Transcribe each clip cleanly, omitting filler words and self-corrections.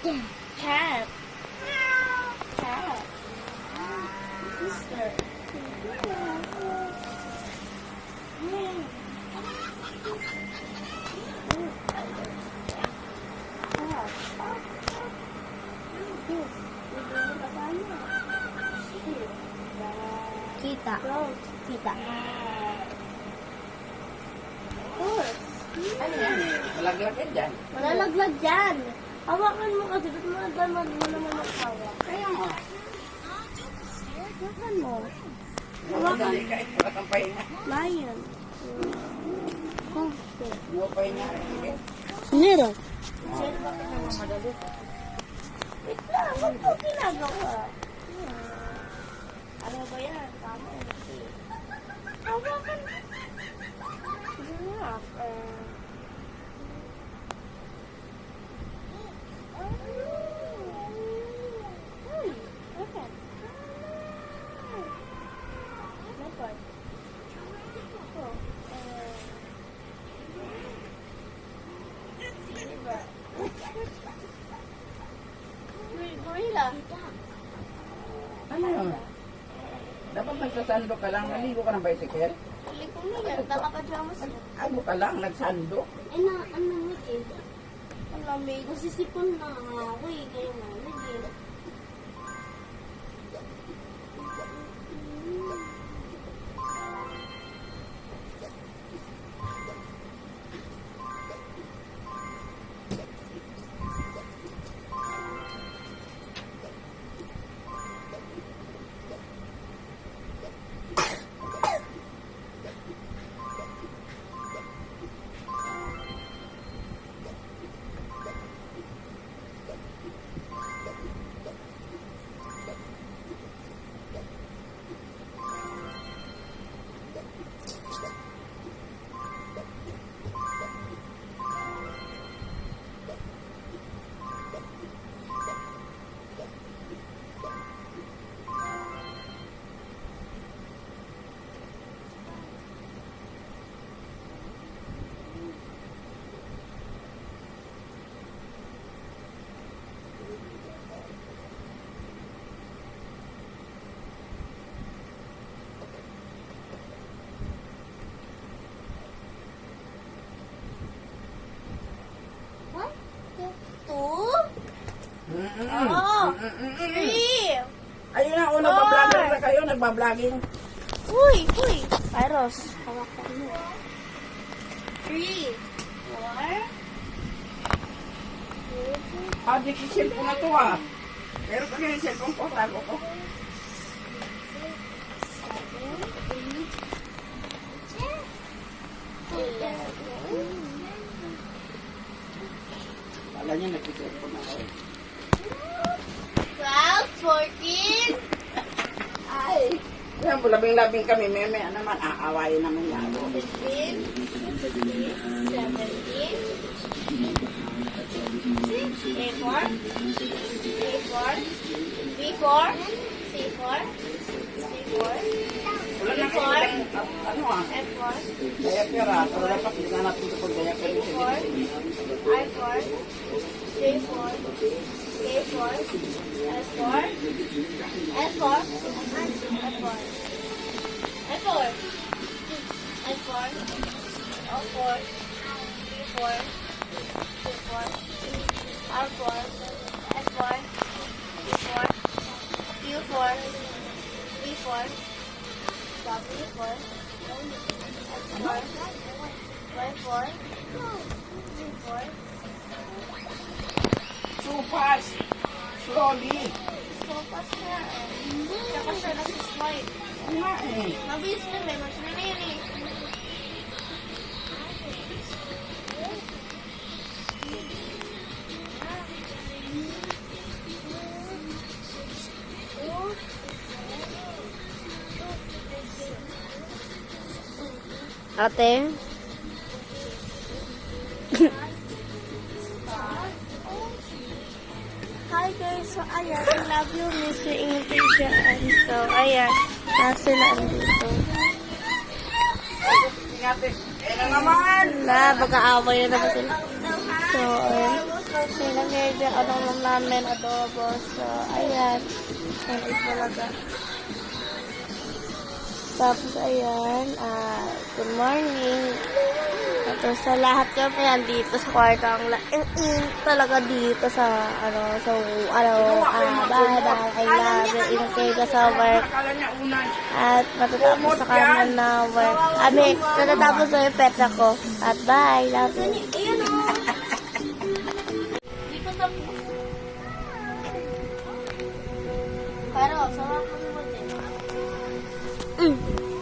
Cat. Cat. Sister. Kita. Kita. Of course. Ano yan? Malaglag yan dyan. Malalaglag dyan. Hawakan mo kasi, ba't madamag mo naman maghawak? Kaya nga. Hawakan mo. Madali ka. Wala kang pahinga. Lion. Mo pahinga. Sige. Meron. Sir, bakit naman madali? Wait lang, ba't mo ginagawa? Ano ba yan? Tama o hindi? Hawakan mo. Sige nga. Gorilla. Ano yun? Dapat nagsasando ka lang. Naligo ka ng bicycle? Huli ko na yan. Nakapajamas yan. Ano ka lang? Nagsando? Ano mo eh? Ang lamig. Nasisipon na ako eh. Kayo na. Naging. Oh! 3! Ayun na, nagbablogger na kayo. Nagbabloging. Uy! Pyros. Hawakan mo. 3, 4, Ah, di ko cellphone na to ah. Pero pag yung cellphone ko, tago ko. 7, 8, Kala niya nag-cellphone na ako. 12, 14, Ay! Yan, labing-labing kami. Meme, naman, aawayin naman yan. 15, 16, 17, 4, B4, C4, Wala na kayo lang, ano ah, F4, diaper ah. Pero dapat hindi na natin ito pag diaper. B4, I4, J4, K4, S4, S4, F4, F4, F4, O4, B4, C4, R4, S4, B4, Q4, B4, W4, S4, Y4, Z4, So fast! Slowly! focus na. Tsaka siya nasa-slide. Ano nga eh. Mabilis na may mas minili. Ate. Hi guys, so ayan, I love you, Mr. Ingrid. So ayan, sila andito. Ingate. Eh na naman! Na, mag-aaway na naman sila. So, ayan. Sinamedya anong lang namin adobo. So, ayan. Yan is talaga. Tapos, ayan. Good morning. Ito sa lahat kami yan dito sa kwarto. Ang talaga dito sa, bye-bye. I love you. Ingat kayo sa work. Akala niya unay. At matatapos sa kanya na work. Natatapos na yung pet ako. At bye. Love you. Ayun o. Di ko tapos. Pero, sarap mo mo din.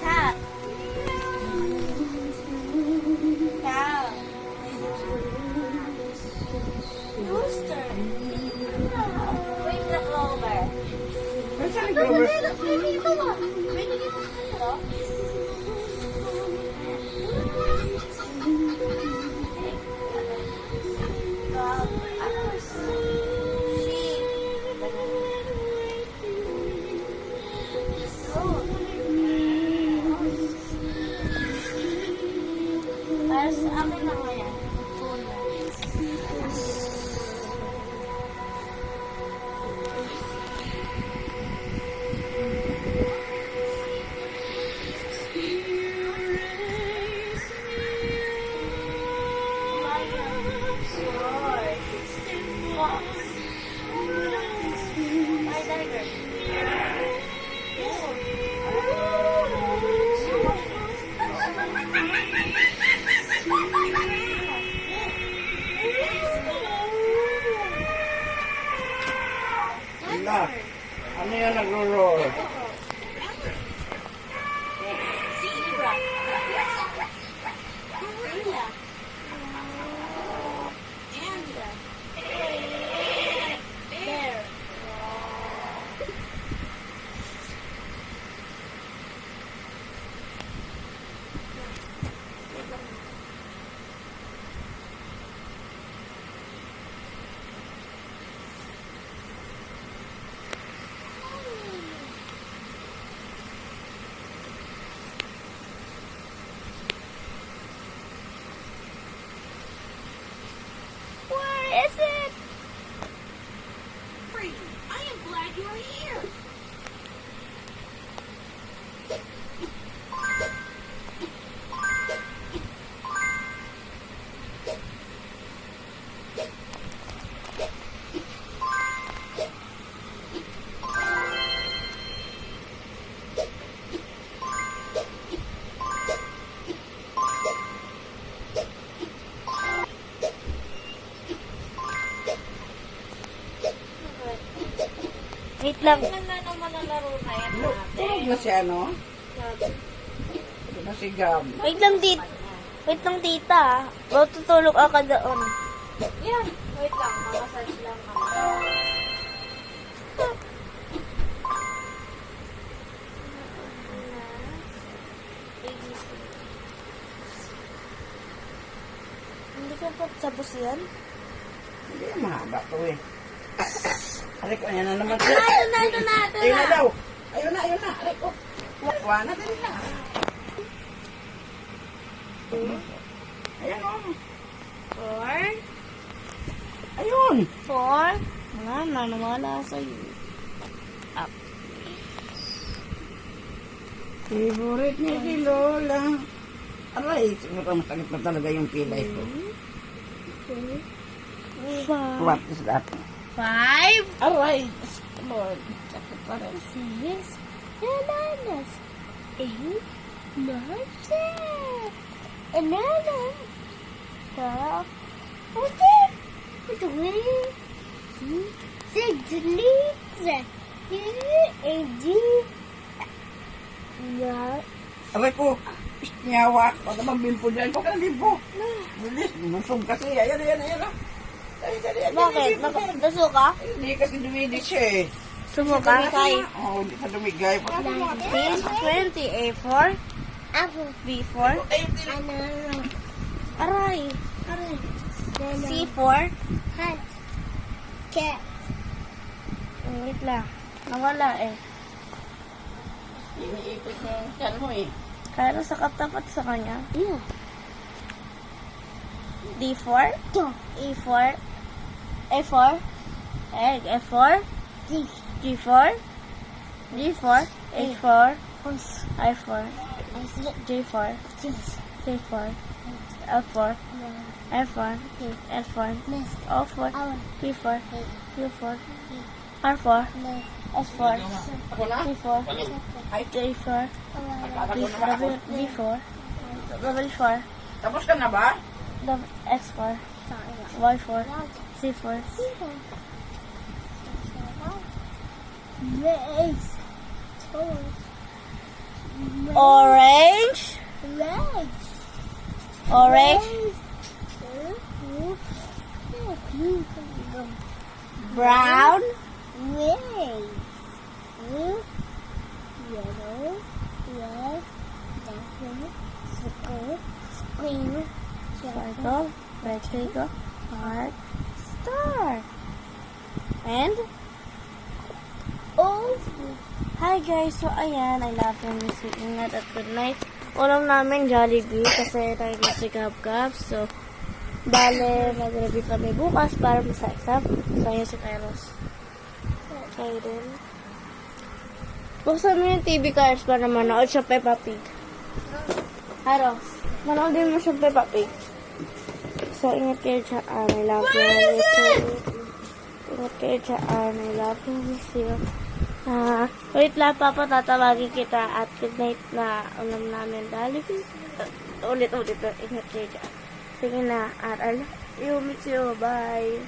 Cat. Cow. Rooster. Wait the clover. Nasaan ni Grover? Pwede ito ba? Pwede ito ba? Para sa akin lang yan. Wala. Ano yan nagro-roll? Where is it? I am glad you are here. Wait lang. Na naman ang laro na yan Tulog na si ano? Tulog na si Gab. Wait lang, Wait lang, tita. O, tutulog ako doon. Yan. Wait lang. Mamasage lang ako. Hindi ka pa tapos yan? Hindi, mahaba to eh. Aray ko, ayan na naman. Ito na. Ayun na daw. Ayun na. Aray ko. Wakwa na din na. Ayan o. 4. Ayun. 4. Wala na, nawala sa'yo. Up. Favorite niya si Lola. Aray, siguro masakit na talaga yung pilay ko. 5. What is that? 5. Aray, Lord. Sakit pa rin. 6. 8. 9. 10. 11. 12. 13. 18. Aray ko. Nyawa. Baka magbimpo dyan. Baka nabimpo. Bilis. Busog kasi. Ayan. Dali. Bakit? Daso ka? Hindi kasi dumidis siya eh. Sumuka? Oo, hindi ka dumigay. 19, 20, A4. B4. Aray. C4. Wait lang. Nawala eh. Iniipit mo yung tiyan mo eh. Kaya sa katapat sa kanya. D4. E4. A for egg. F for G for G for H for I for J for K for L for F for L for O for P for Q for R for S for Ako na? T for Ay, J for D for W for tapos ka na ba? X for Y for Z for orange brown circle rectangle heart star and hi guys, so ayan, I love you, miss you, ingat at good night. Ulam namin Jollibee kasi tayo si Gab-Gab. So, bale, mag-review kami bukas para sa exam. So, ayan si Kairos. Okay din. Buksan mo yung TV cars para manood siya Peppa Pig. Haros, manoodin mo siya Peppa Pig. So, ingat kayo dyan. I love you, miss you. Ingat kayo dyan. I love you, miss you. Wait lang, Papa, tatawagin kita at good night na ulam namin. Dali, ulit. Ingat kayo dyan. Sige na, at I love you, miss you. Bye.